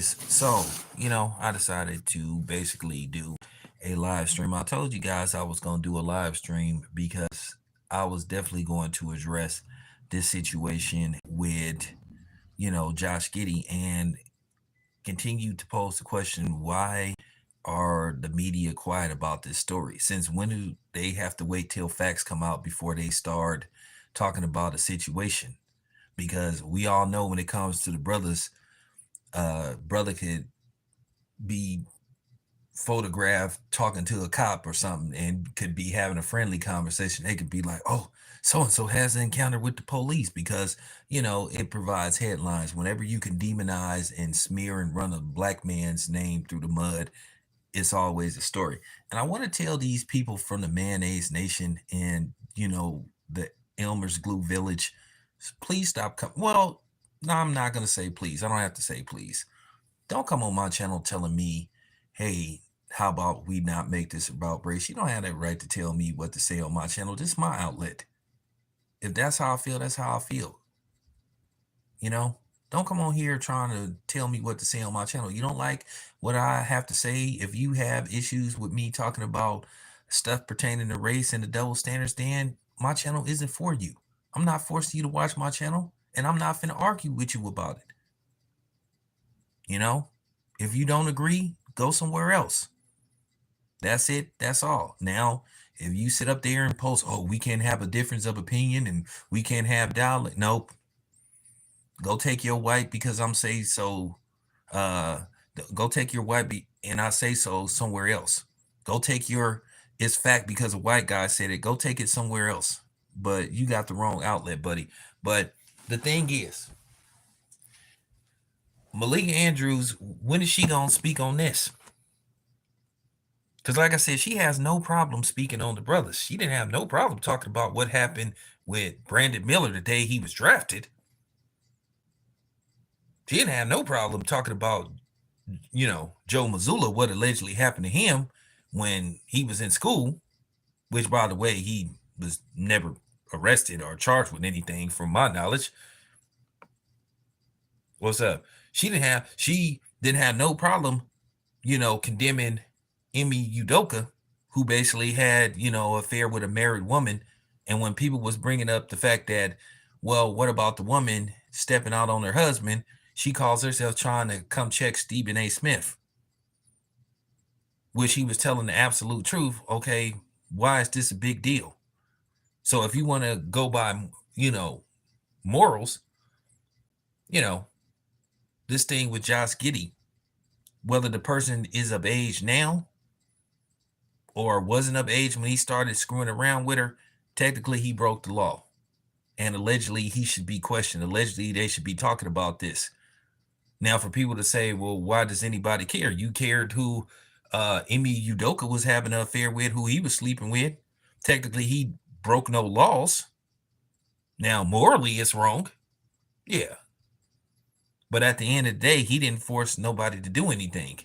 guys. So, I decided to basically do a live stream. I told you guys I was going to do a live stream because I was definitely going to address this situation with, Josh Giddey and continue to pose the question, why are the media quiet about this story? Since when do they have to wait till facts come out before they start talking about a situation? Because we all know when it comes to the brothers, brother could be photographed talking to a cop or something and could be having a friendly conversation. They could be like, oh, so and so has an encounter with the police because, it provides headlines. Whenever you can demonize and smear and run a black man's name through the mud, it's always a story. And I want to tell these people from the Mayonnaise Nation and, the Elmer's Glue Village, please stop. Well, no, I'm not going to say please. I don't have to say please. Don't come on my channel telling me, hey, how about we not make this about race? You don't have that right to tell me what to say on my channel. This is my outlet. If that's how I feel, that's how I feel. Don't come on here trying to tell me what to say on my channel. You don't like what I have to say. If you have issues with me talking about stuff pertaining to race and the double standards, then my channel isn't for you. I'm not forcing you to watch my channel, and I'm not finna argue with you about it. If you don't agree, go somewhere else. That's it. That's all. Now, if you sit up there and post, oh, we can't have a difference of opinion and we can't have dialogue. Nope. Go take your white because I'm say so. Go take your white and I say so somewhere else. Go take your it's fact because a white guy said it. Go take it somewhere else. But you got the wrong outlet, buddy. But the thing is, Malika Andrews, when is she gonna speak on this? Because like I said, she has no problem speaking on the brothers. She didn't have no problem talking about what happened with Brandon Miller the day he was drafted. She didn't have no problem talking about, Joe Mazzulla, what allegedly happened to him when he was in school, which, by the way, he was never arrested or charged with anything from my knowledge. What's up? She didn't have no problem, condemning Emi Udoka, who basically had, affair with a married woman. And when people was bringing up the fact that, well, what about the woman stepping out on her husband? She calls herself trying to come check Stephen A. Smith, which he was telling the absolute truth. Okay, why is this a big deal? So if you want to go by, morals, this thing with Josh Giddey, whether the person is of age now or wasn't of age when he started screwing around with her, technically he broke the law. And allegedly he should be questioned. Allegedly they should be talking about this. Now, for people to say, well, why does anybody care? You cared who Emi Udoka was having an affair with, who he was sleeping with. Technically, he broke no laws. Now, morally, it's wrong. Yeah. But at the end of the day, he didn't force nobody to do anything.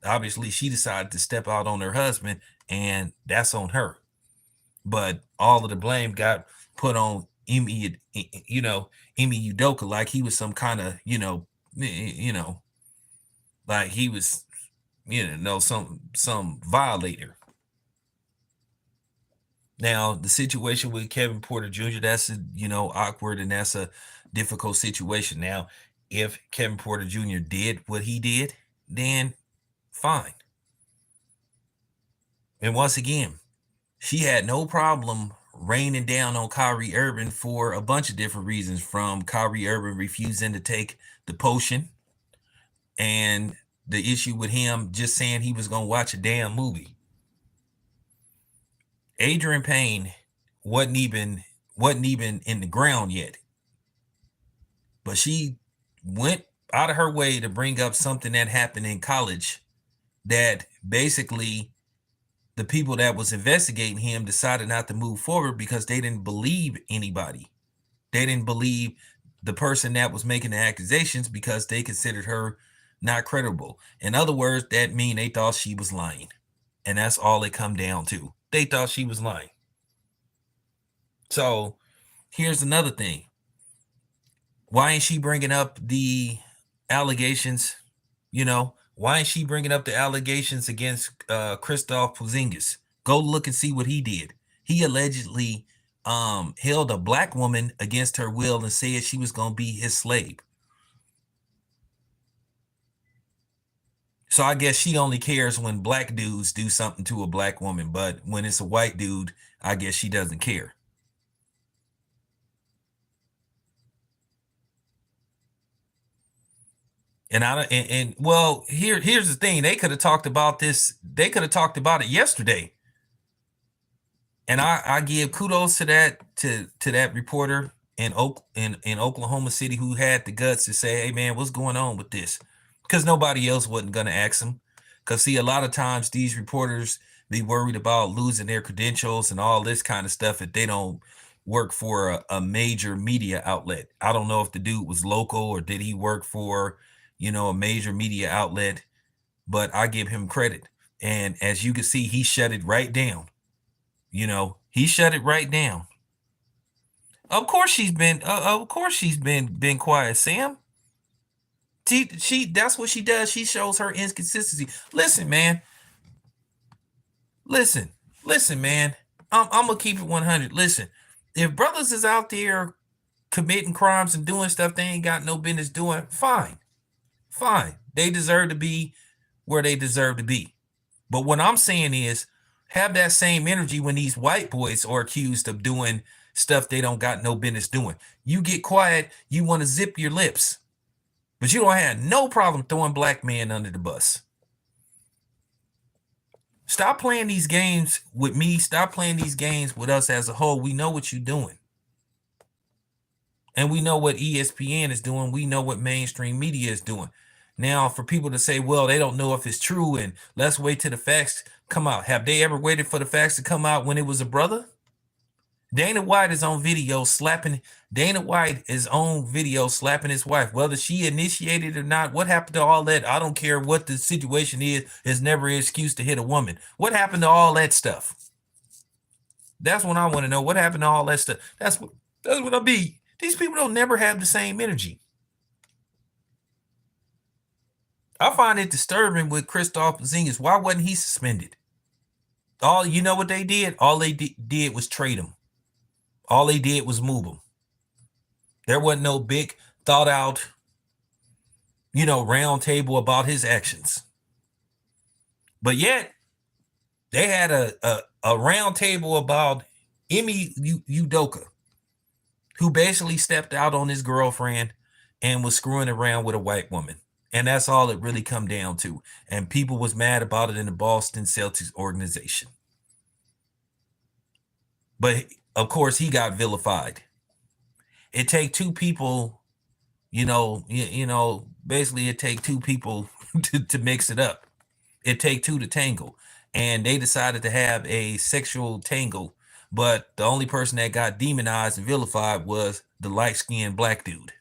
Obviously, she decided to step out on her husband, and that's on her. But all of the blame got put on Emi Udoka, like he was some kind of, like he was, some violator. Now, the situation with Kevin Porter Jr., that's, awkward, and that's a difficult situation. Now, if Kevin Porter Jr. did what he did, then fine. And once again, she had no problem raining down on Kyrie Irving for a bunch of different reasons, from Kyrie Irving refusing to take the potion and the issue with him just saying he was going to watch a damn movie. Adrian Payne wasn't even in the ground yet. But she went out of her way to bring up something that happened in college that basically the people that was investigating him decided not to move forward because they didn't believe anybody. They didn't believe the person that was making the accusations because they considered her not credible. In other words, that mean they thought she was lying. And that's all it come down to. They thought she was lying. So here's another thing. Why ain't she bringing up the allegations Why ain't she bringing up the allegations against Christoph Porzingis? Go look and see what he did. He allegedly held a black woman against her will and said she was going to be his slave. So I guess she only cares when black dudes do something to a black woman, but when it's a white dude, I guess she doesn't care. And well, here's the thing. They could have talked about this. They could have talked about it yesterday. And I give kudos to that reporter in Oklahoma City who had the guts to say, "Hey man, what's going on with this?" Because nobody else wasn't gonna ask him. Because see, a lot of times these reporters be worried about losing their credentials and all this kind of stuff if they don't work for a major media outlet. I don't know if the dude was local or did he work for, a major media outlet, but I give him credit. And as you can see, he shut it right down. He shut it right down. Of course she's been quiet, Sam. She that's what she does. She shows her inconsistency. Listen, man. Listen. Listen, man. I'm gonna keep it 100. Listen, if brothers is out there committing crimes and doing stuff they ain't got no business doing, fine. Fine. They deserve to be where they deserve to be. But what I'm saying is have that same energy when these white boys are accused of doing stuff they don't got no business doing. You get quiet, you want to zip your lips, but you don't have no problem throwing black men under the bus. Stop playing these games with me. Stop playing these games with us as a whole. We know what you're doing. And we know what ESPN is doing. We know what mainstream media is doing. Now, for people to say, well, they don't know if it's true and let's wait till the facts come out. Have they ever waited for the facts to come out when it was a brother? Dana White is on video slapping his wife. Whether she initiated or not, what happened to all that? I don't care what the situation is. There's never an excuse to hit a woman. What happened to all that stuff? That's what I want to know. What happened to all that stuff? That's what I be. These people don't never have the same energy. I find it disturbing with Christoph Porzingis. Why wasn't he suspended? You know what they did? All they did was trade him. All they did was move him. There wasn't no big thought out, round table about his actions. But yet they had a round table about Emi Udoka, who basically stepped out on his girlfriend and was screwing around with a white woman. And that's all it really come down to. And people was mad about it in the Boston Celtics organization. But of course, he got vilified. It take two people, basically it take two people to mix it up. It take two to tangle. And they decided to have a sexual tangle. But the only person that got demonized and vilified was the light-skinned black dude.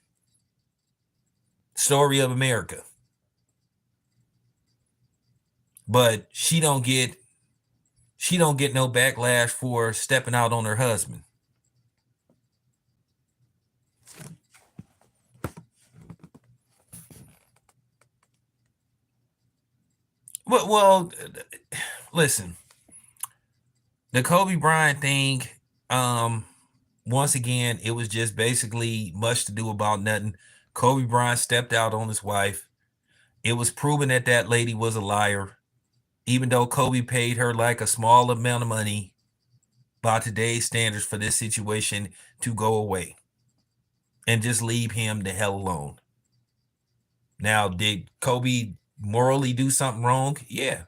Story of America. But she don't get no backlash for stepping out on her husband. Well, listen. The Kobe Bryant thing, once again, it was just basically much to do about nothing. Kobe Bryant stepped out on his wife. It was proven that that lady was a liar, even though Kobe paid her like a small amount of money by today's standards for this situation to go away and just leave him the hell alone. Now, did Kobe morally do something wrong? Yeah.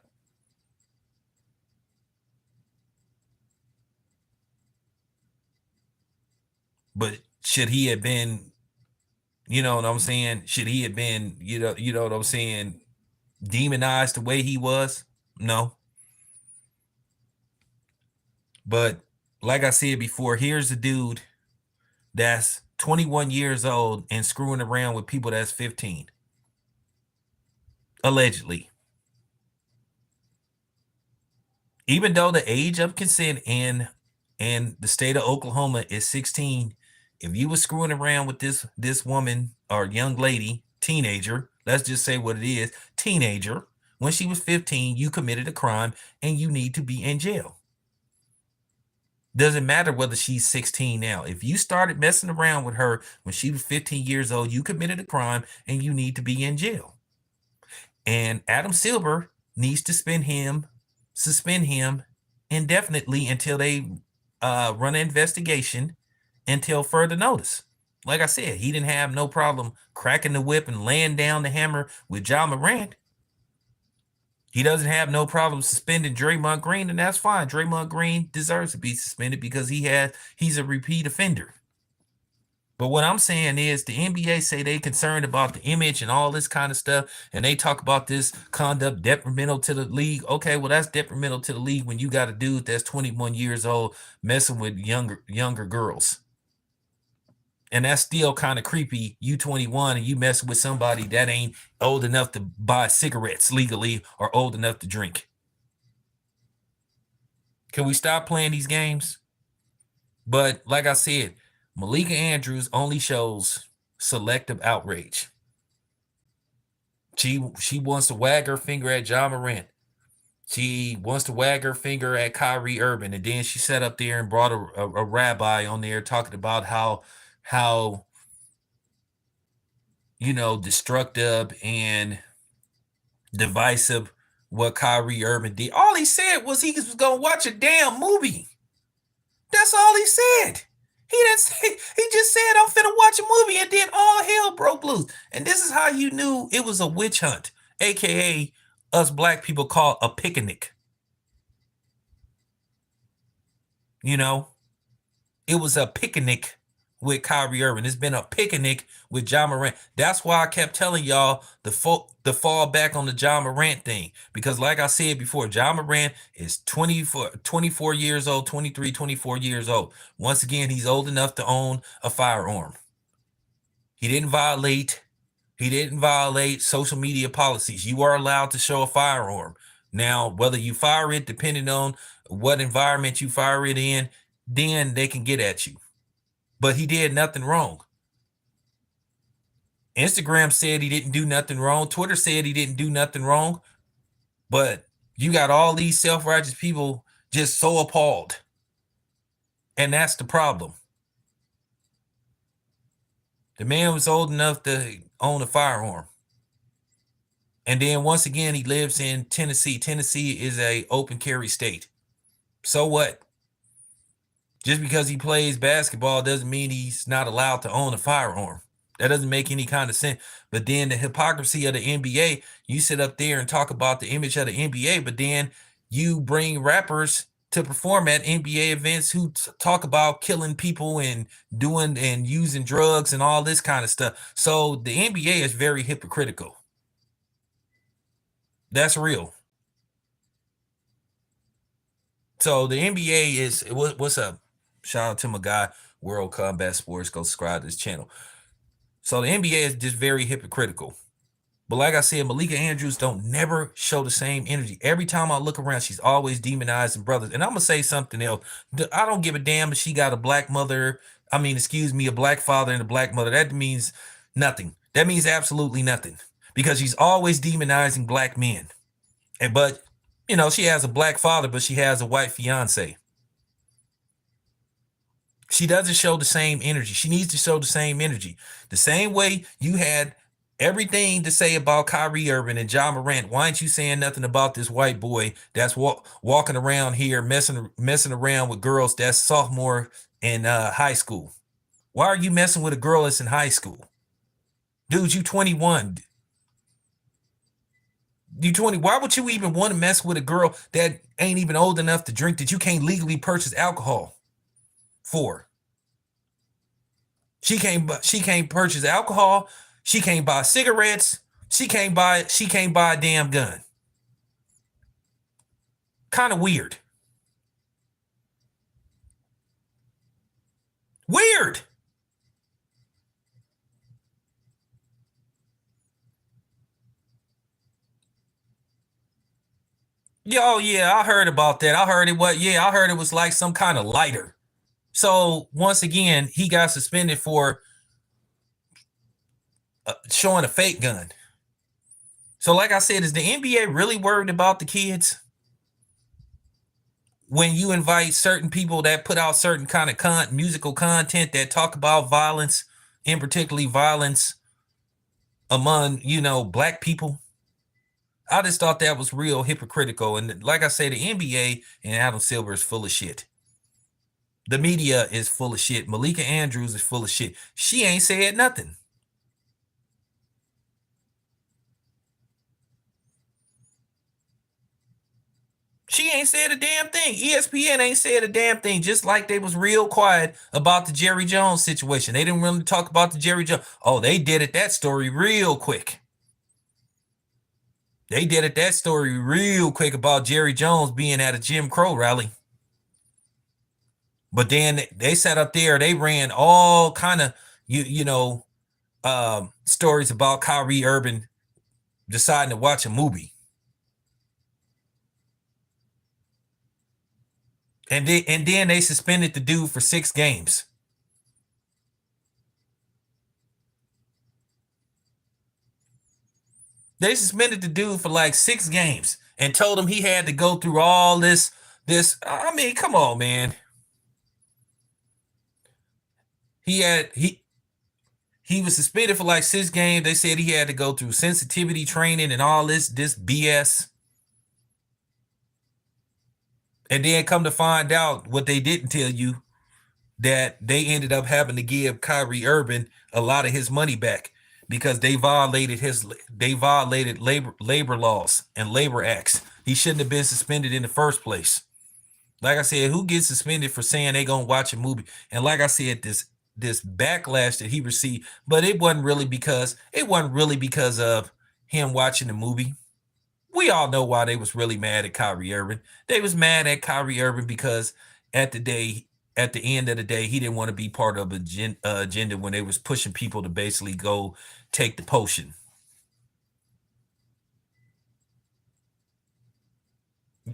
But should he have been, you know what I'm saying? Should he have been, you know what I'm saying, demonized the way he was? No. But like I said before, here's a dude that's 21 years old and screwing around with people that's 15. Allegedly. Even though the age of consent in the state of Oklahoma is 16, if you were screwing around with this woman or young lady, teenager, let's just say what it is, teenager. When she was 15, you committed a crime and you need to be in jail. Doesn't matter whether she's 16 now. If you started messing around with her when she was 15 years old, you committed a crime and you need to be in jail. And Adam Silver needs to suspend him indefinitely until they run an investigation until further notice. Like I said, he didn't have no problem cracking the whip and laying down the hammer with Ja Morant. He doesn't have no problem suspending Draymond Green, and that's fine. Draymond Green deserves to be suspended because he's a repeat offender. But what I'm saying is the NBA say they concerned about the image and all this kind of stuff, and they talk about this conduct detrimental to the league. Okay, well, that's detrimental to the league when you got a dude that's 21 years old messing with younger girls. And that's still kind of creepy. You 21 and you messing with somebody that ain't old enough to buy cigarettes legally or old enough to drink. Can we stop playing these games? But like I said, Malika Andrews only shows selective outrage. She wants to wag her finger at Ja Morant. She wants to wag her finger at Kyrie Irving. And then she sat up there and brought a rabbi on there talking about how destructive and divisive what Kyrie Irving did. All he said was he was going to watch a damn movie. That's all he said. He didn't say, he just said, I'm finna watch a movie, and then all hell broke loose. And this is how you knew it was a witch hunt, aka us black people call a picnic. It was a picnic with Kyrie Irving. It's been a picnic with Ja Morant. That's why I kept telling y'all to fall back on the Ja Morant thing. Because like I said before, Ja Morant is 24 years old, 23, 24 years old. Once again, he's old enough to own a firearm. He didn't violate social media policies. You are allowed to show a firearm. Now, whether you fire it, depending on what environment you fire it in, then they can get at you. But he did nothing wrong. Instagram said he didn't do nothing wrong. Twitter said he didn't do nothing wrong. But you got all these self-righteous people just so appalled. And that's the problem. The man was old enough to own a firearm. And then once again, he lives in Tennessee. Tennessee is a open carry state. So what? Just because he plays basketball doesn't mean he's not allowed to own a firearm. That doesn't make any kind of sense. But then the hypocrisy of the NBA, you sit up there and talk about the image of the NBA, but then you bring rappers to perform at NBA events who talk about killing people and doing and using drugs and all this kind of stuff. So the NBA is very hypocritical. That's real. So the NBA is, what's up? Shout out to my guy, World Combat Sports. Go subscribe to this channel. So the NBA is just very hypocritical. But like I said, Malika Andrews don't never show the same energy. Every time I look around, she's always demonizing brothers. And I'm going to say something else. I don't give a damn if she got a black mother. A black father and a black mother. That means nothing. That means absolutely nothing. Because she's always demonizing black men. But she has a black father, but she has a white fiance. She doesn't show the same energy. She needs to show the same energy. The same way you had everything to say about Kyrie Irving and Ja Morant. Why aren't you saying nothing about this white boy that's walking around here messing around with girls that's sophomore in high school? Why are you messing with a girl that's in high school? Dude, you 21. You 20. Why would you even want to mess with a girl that ain't even old enough to drink, that you can't legally purchase alcohol for? She can't purchase alcohol. She can't buy cigarettes. She can't buy a damn gun. Kind of weird. Weird. Oh yeah, I heard about that. I heard it was like some kind of lighter. So once again, he got suspended for showing a fake gun. So, like I said, is the NBA really worried about the kids when you invite certain people that put out certain kind of musical content that talk about violence, and particularly violence among, black people? I just thought that was real hypocritical. And like I say, the NBA and Adam Silver is full of shit. The media is full of shit. Malika Andrews is full of shit. She ain't said nothing. She ain't said a damn thing. ESPN ain't said a damn thing, just like they was real quiet about the Jerry Jones situation. They didn't really talk about the Jerry Jones. Oh, they did it that story real quick. They did it that story real quick about Jerry Jones being at a Jim Crow rally. But then they sat up there, they ran all kind of stories about Kyrie Irving deciding to watch a movie. And then they suspended the dude for 6 games. They suspended the dude for like 6 games and told him he had to go through all this. I mean, come on, man. He was suspended for like 6 games. They said he had to go through sensitivity training and all this BS. And then come to find out what they didn't tell you, that they ended up having to give Kyrie Irving a lot of his money back because they violated labor laws and labor acts. He shouldn't have been suspended in the first place. Like I said, who gets suspended for saying they gonna watch a movie? And like I said, this backlash that he received, but it wasn't really because of him watching the movie. We all know why they was really mad at Kyrie Irving. They was mad at Kyrie Irving because at the end of the day, he didn't want to be part of a agenda when they was pushing people to basically go take the potion.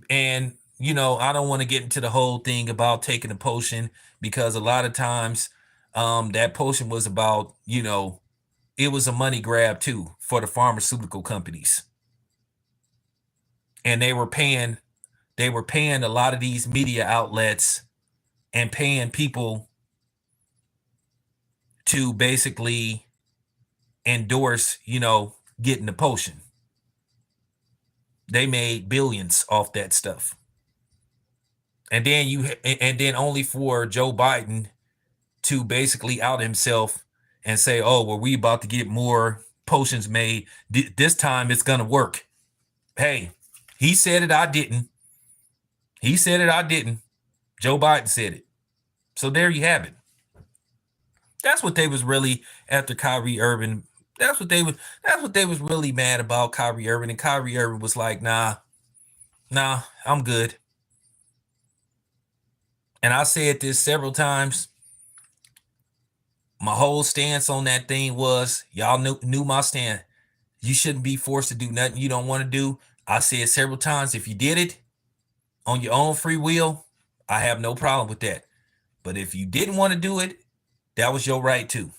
And, I don't want to get into the whole thing about taking the potion because a lot of times that potion was about, it was a money grab too for the pharmaceutical companies. And they were paying a lot of these media outlets and paying people to basically endorse, getting the potion. They made billions off that stuff. And then only for Joe Biden to basically out himself and say, "Oh, well, we about to get more potions made. This time it's going to work." Hey, he said it, I didn't. He said it, I didn't. Joe Biden said it. So there you have it. That's what they was really after Kyrie Irving. That's what they was really mad about Kyrie Irving. And Kyrie Irving was like, nah, I'm good. And I said this several times. My whole stance on that thing was, y'all knew my stand. You shouldn't be forced to do nothing you don't want to do. I said several times, if you did it on your own free will, I have no problem with that. But if you didn't want to do it, that was your right too.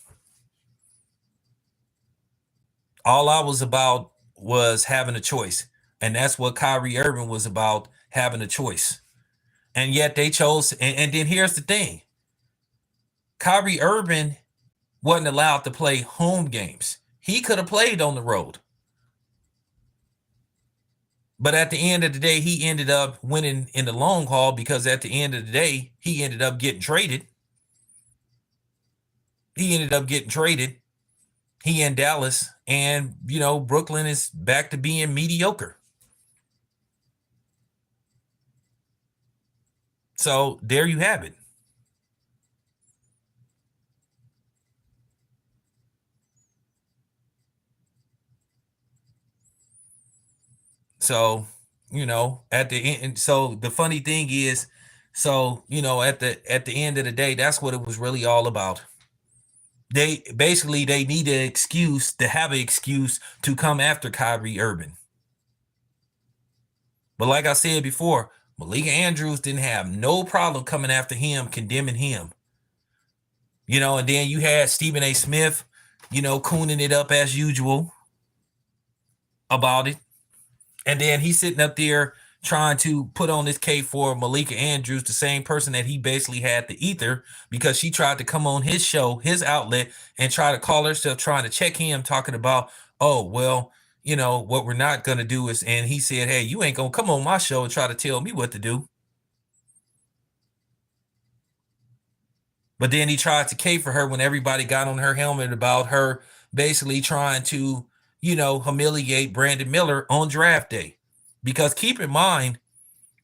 All I was about was having a choice. And that's what Kyrie Irving was about, having a choice. And yet they chose. And then here's the thing. Kyrie Irving wasn't allowed to play home games. He could have played on the road. But at the end of the day, he ended up winning in the long haul because at the end of the day, he ended up getting traded. He in Dallas, and, Brooklyn is back to being mediocre. So there you have it. So, at the end, so the funny thing is, at the end of the day, that's what it was really all about. They need an excuse to have an excuse to come after Kyrie Irving. But like I said before, Malika Andrews didn't have no problem coming after him, condemning him. And then you had Stephen A. Smith, cooning it up as usual. about it. And then he's sitting up there trying to put on this case for Malika Andrews, the same person that he basically had to ether because she tried to come on his show, his outlet, and try to call herself trying to check him, talking about, oh, well, what we're not going to do is, and he said, hey, you ain't going to come on my show and try to tell me what to do. But then he tried to cape for her when everybody got on her helmet about her basically trying to, humiliate Brandon Miller on draft day. Because keep in mind,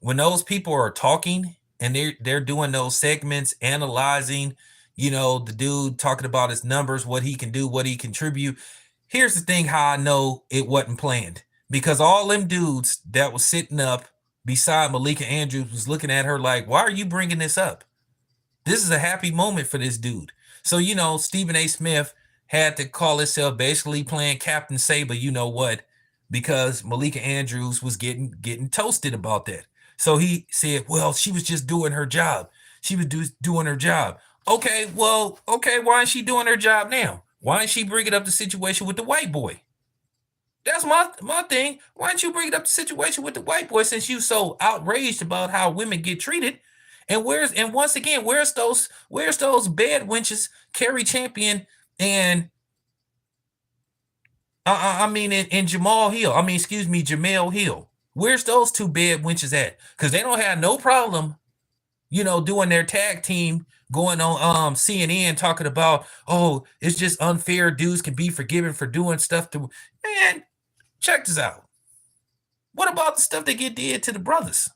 when those people are talking and they're doing those segments, analyzing, the dude talking about his numbers, what he can do, what he contribute. Here's the thing how I know it wasn't planned. Because all them dudes that was sitting up beside Malika Andrews was looking at her like, why are you bringing this up? This is a happy moment for this dude. So, Stephen A. Smith had to call himself basically playing Captain Saber, you know what, because Malika Andrews was getting toasted about that. So he said, well, she was just doing her job. She was doing her job. Okay, why is she doing her job now? Why is she bringing up the situation with the white boy? That's my thing. Why don't you bring it up the situation with the white boy since you so outraged about how women get treated? And once again, where's those bad wenches, Carrie Champion and in Jamal Hill. Jamel Hill. Where's those two bad wenches at? Because they don't have no problem, doing their tag team, going on CNN talking about, oh, it's just unfair. Dudes can be forgiven for doing stuff to man. Check this out. What about the stuff they get did to the brothers?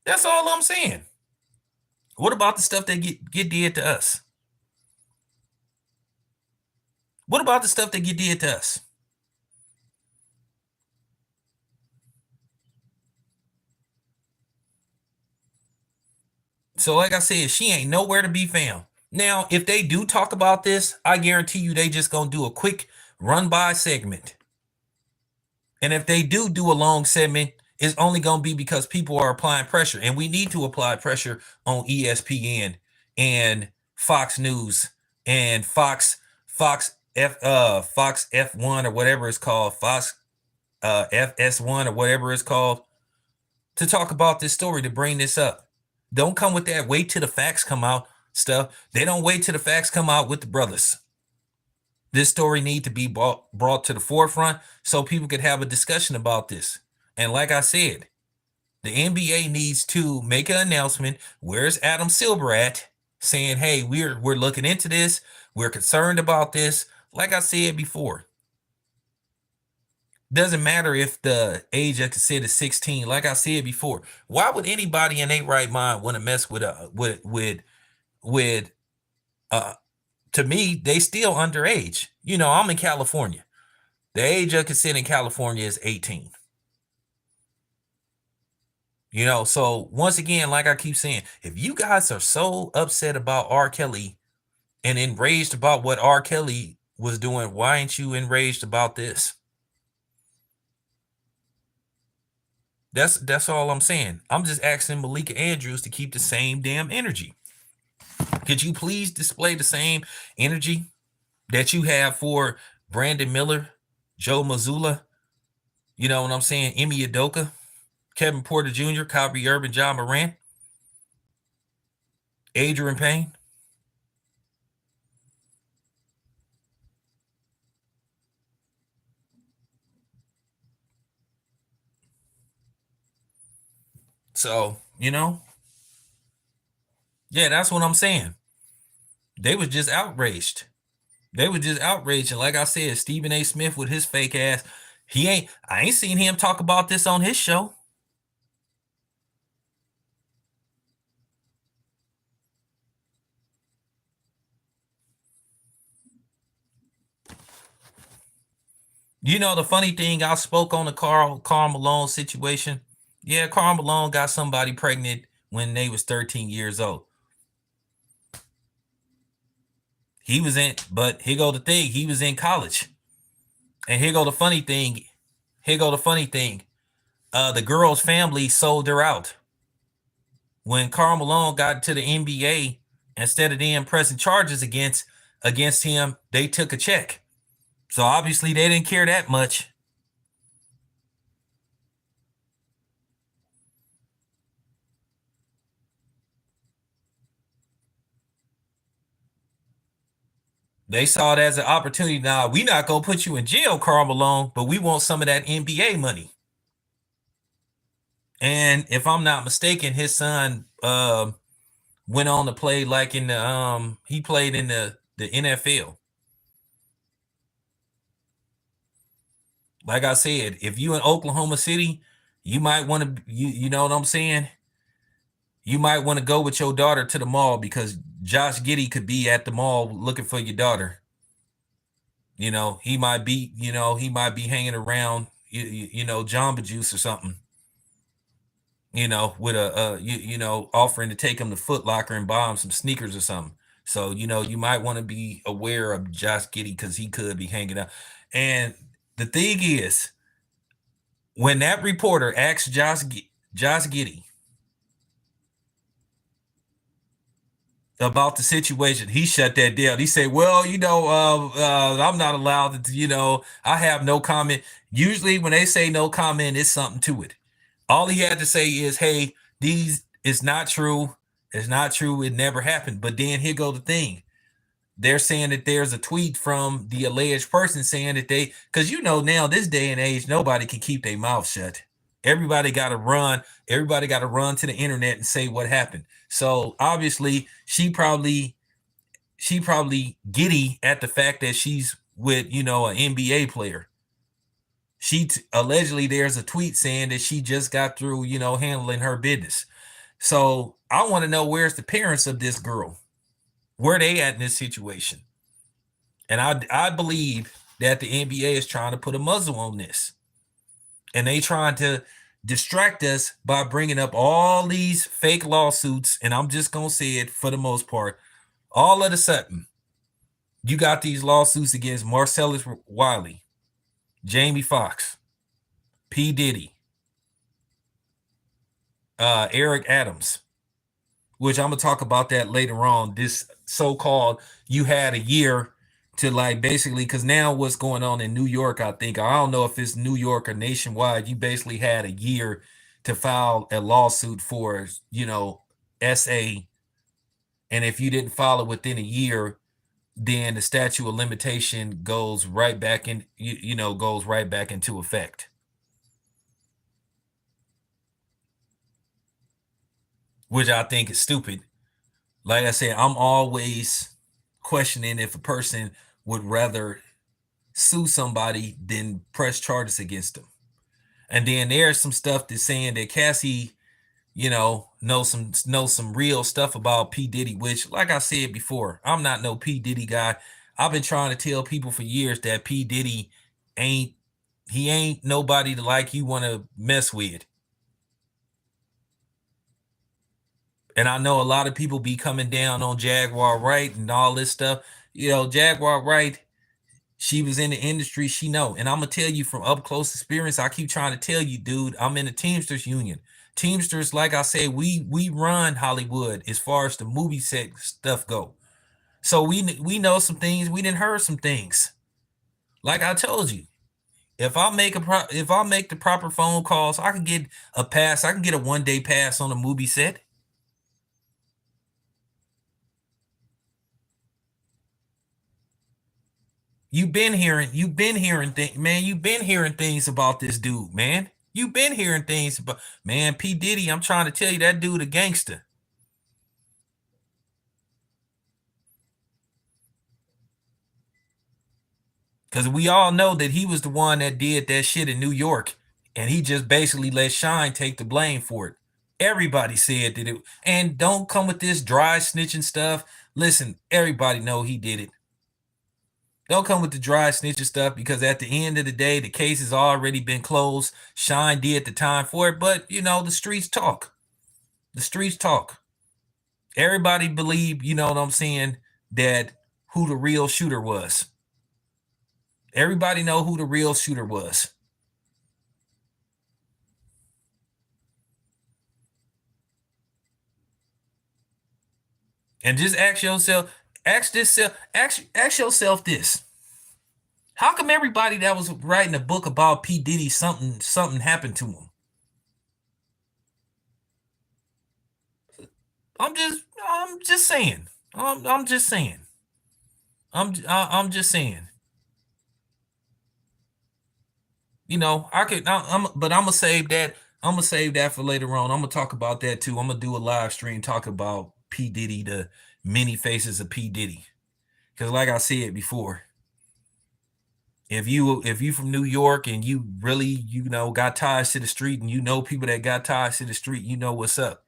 That's all I'm saying. What about the stuff that get did to us? What about the stuff that get did to us? So, like I said, she ain't nowhere to be found. Now, if they do talk about this, I guarantee you they just gonna do a quick run by segment. And if they do a long segment, it's only gonna be because people are applying pressure, and we need to apply pressure on ESPN and Fox News and Fox F1 or whatever it's called, Fox FS1 or whatever it's called, to talk about this story, to bring this up. Don't come with that wait till the facts come out stuff. They don't wait till the facts come out with the brothers. This story need to be brought to the forefront so people could have a discussion about this. And like I said, the NBA needs to make an announcement. Where's Adam Silver at? Saying, hey, we're looking into this. We're concerned about this. Like I said before, doesn't matter if the age of consent is 16. Like I said before, why would anybody in their right mind want to mess with uh to me, they still underage. I'm in California. The age of consent in California is 18. So once again, like I keep saying, if you guys are so upset about R. Kelly and enraged about what R. Kelly was doing, why ain't you enraged about this? That's all I'm saying. I'm just asking Malika Andrews to keep the same damn energy. Could you please display the same energy that you have for Brandon Miller, Joe Mazzulla, you know what I'm saying, Emi Udoka, Kevin Porter Jr., Kyrie Irving, John Morant, Adrian Payne? So, yeah, that's what I'm saying. They was just outraged. They were just outraged. And like I said, Stephen A. Smith with his fake ass, I ain't seen him talk about this on his show. The funny thing, I spoke on the Karl Malone situation. Yeah, Karl Malone got somebody pregnant when they was 13 years old. But here go the thing, he was in college. And here go the funny thing. The girl's family sold her out. When Karl Malone got to the NBA, instead of them pressing charges against against him, they took a check. So obviously they didn't care that much. They saw it as an opportunity. Now, we not gonna put you in jail, Karl Malone, but we want some of that NBA money. And if I'm not mistaken, his son went on to play like in the he played in the NFL. Like I said, if you in Oklahoma City, you might want to you know what I'm saying? You might want to go with your daughter to the mall because Josh Giddey could be at the mall looking for your daughter. He might be hanging around Jamba Juice or something. With offering to take him to Foot Locker and buy him some sneakers or something. So, you might want to be aware of Josh Giddey because he could be hanging out. And the thing is, when that reporter asked Josh Giddey about the situation, he shut that down. He said, "Well, I'm not allowed to. I have no comment. Usually, when they say no comment, it's something to it. All he had to say is, "Hey, these it's not true. It's not true. It never happened." But then here go the thing. They're saying that there's a tweet from the alleged person saying that because now this day and age, nobody can keep their mouth shut. Everybody got to run. Everybody got to run to the internet and say what happened. So obviously, she probably giddy at the fact that she's with an NBA player. Allegedly there's a tweet saying that she just got through handling her business. So I want to know, where's the parents of this girl? Where they at in this situation? And I believe that the NBA is trying to put a muzzle on this, and they trying to distract us by bringing up all these fake lawsuits. And I'm just gonna say it, for the most part, all of a sudden you got these lawsuits against Marcellus Wiley, Jamie Foxx, P. Diddy, Eric Adams, which I'm gonna talk about that later on. This so-called, you had a year to, like, basically, because now what's going on in New York, I think, I don't know if it's New York or nationwide, you basically had a year to file a lawsuit for SA, and if you didn't file it within a year, then the statute of limitation goes right back in, goes right back into effect, which I think is stupid. Like I said, I'm always questioning if a person would rather sue somebody than press charges against them. And then there's some stuff that's saying that Cassie, knows some real stuff about P. Diddy, which, like I said before, I'm not no P. Diddy guy. I've been trying to tell people for years that P. Diddy ain't he ain't nobody to, like, you want to mess with. And I know a lot of people be coming down on Jaguar Wright and all this stuff. Jaguar Wright, she was in the industry, she know. And I'm gonna tell you from up close experience, I keep trying to tell you, dude, I'm in the Teamsters union. Teamsters, like I said, we run Hollywood as far as the movie set stuff go. So we know some things, we didn't heard some things. Like I told you, if I make the proper phone calls, I can get a pass. I can get a 1-day pass on a movie set. You've been hearing things, man. You've been hearing things about this dude, man. You've been hearing things about, man, P. Diddy. I'm trying to tell you, that dude a gangster. Because we all know that he was the one that did that shit in New York. And he just basically let Shine take the blame for it. Everybody said that it, and don't come with this dry snitching stuff. Listen, everybody know he did it. Don't come with the dry snitching stuff, because at the end of the day, the case has already been closed. Shine did the time for it, but the streets talk. The streets talk. Everybody believe, you know what I'm saying, that who the real shooter was. Everybody know who the real shooter was. And just ask yourself, Ask yourself this: how come everybody that was writing a book about P Diddy, something happened to him? I'm just saying. I'm just saying. I'm just saying. You know, but I'm gonna save that. I'm gonna save that for later on. I'm gonna talk about that too. I'm gonna do a live stream talk about P Diddy, the many faces of P Diddy. Because like I said before, if you from New York and you really got ties to the street, and you know people that got ties to the street, you know what's up.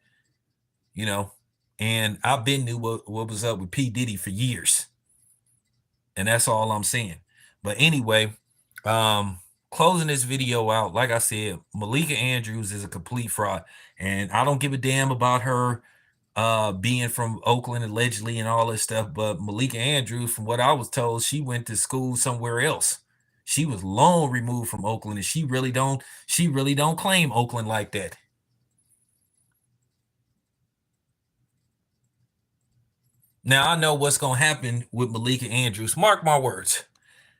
You know, and I've been knew what was up with P Diddy for years, and that's all I'm saying. But anyway, um, closing this video out, like I said, Malika Andrews is a complete fraud, and I don't give a damn about her being from Oakland allegedly and all this stuff. But Malika Andrews, from what I was told, she went to school somewhere else. She was long removed from Oakland, and she really don't claim Oakland like that. Now I know what's gonna happen with Malika Andrews. Mark my words.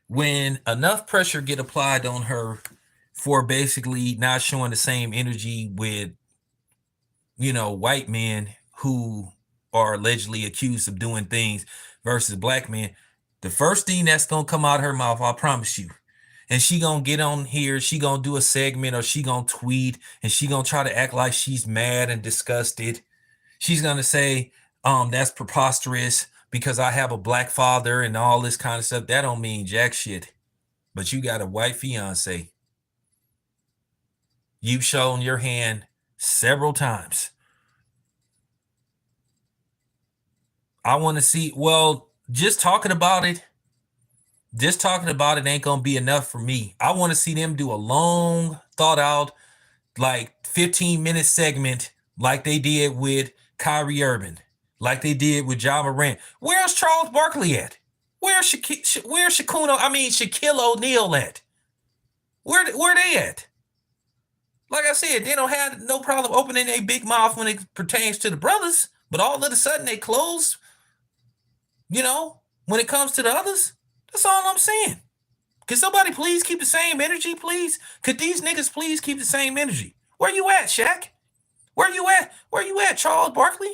When enough pressure get applied on her for basically not showing the same energy with white men who are allegedly accused of doing things versus black men, the first thing that's gonna come out of her mouth, I promise you, and she gonna get on here, she gonna do a segment, or she gonna tweet, and she gonna try to act like she's mad and disgusted. She's gonna say, that's preposterous because I have a black father and all this kind of stuff. That don't mean jack shit. But you got a white fiance. You've shown your hand several times. I want to see, well, just talking about it ain't gonna be enough for me. I want to see them do a long, thought out, like 15-minute segment, like they did with Kyrie Irving, like they did with Ja Morant. Where's Charles Barkley at? Where's Shaquille O'Neal at? Where they at? Like I said, they don't have no problem opening a big mouth when it pertains to the brothers, but all of a sudden they close, when it comes to the others. That's all I'm saying. Can somebody please keep the same energy, please? Could these niggas please keep the same energy? Where you at, Shaq? Where you at? Where you at, Charles Barkley?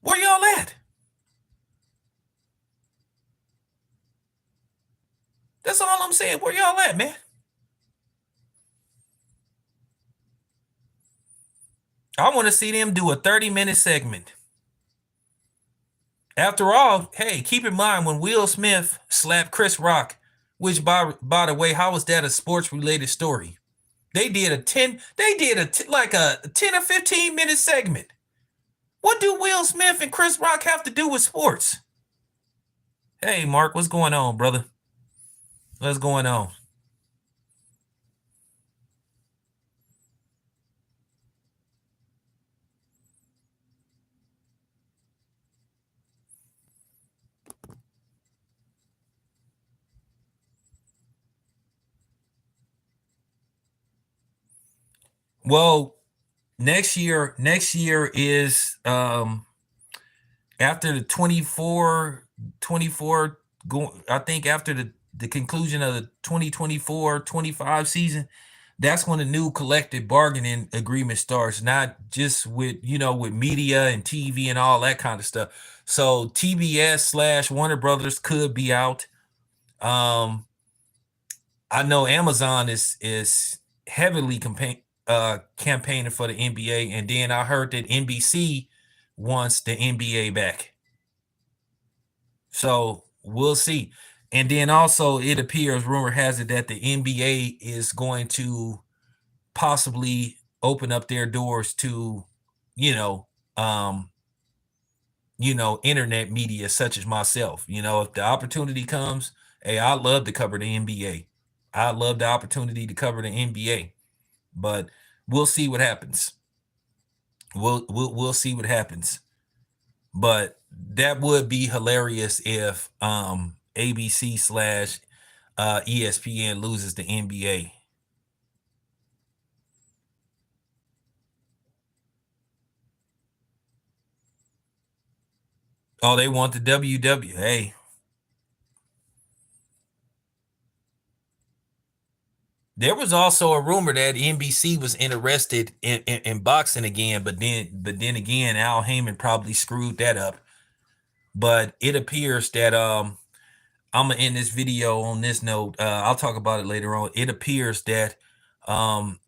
Where y'all at? That's all I'm saying. Where y'all at, man? I want to see them do a 30-minute segment. After all, hey, keep in mind when Will Smith slapped Chris Rock, which by the way, how was that a sports related story? Like a 10 or 15-minute segment. What do Will Smith and Chris Rock have to do with sports? Hey, Mark, what's going on, brother? What's going on? Well, next year is after the 24 go, I think after the conclusion of the 2024-25 season, that's when the new collective bargaining agreement starts, not just with media and TV and all that kind of stuff. So TBS/Warner Brothers could be out. I know Amazon is heavily campaigning for the NBA, and then I heard that NBC wants the NBA back. So we'll see. And then also, it appears, rumor has it, that the NBA is going to possibly open up their doors to, you know, um, internet media such as myself. If the opportunity comes, hey, I'd love to cover the NBA. I'd love the opportunity to cover the NBA. But we'll see what happens. We'll see what happens. But that would be hilarious if ABC/ ESPN loses the NBA. Oh, they want the WW. Hey, there was also a rumor that NBC was interested in boxing again, but then again, Al Heyman probably screwed that up. But it appears that I'm gonna end this video on this note. I'll talk about it later on. It appears that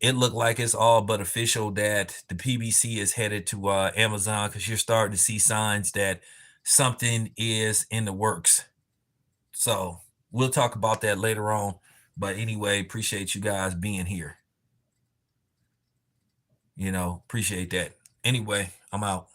it looked like it's all but official that the PBC is headed to Amazon, because you're starting to see signs that something is in the works. So we'll talk about that later on. But anyway, appreciate you guys being here. Appreciate that. Anyway, I'm out.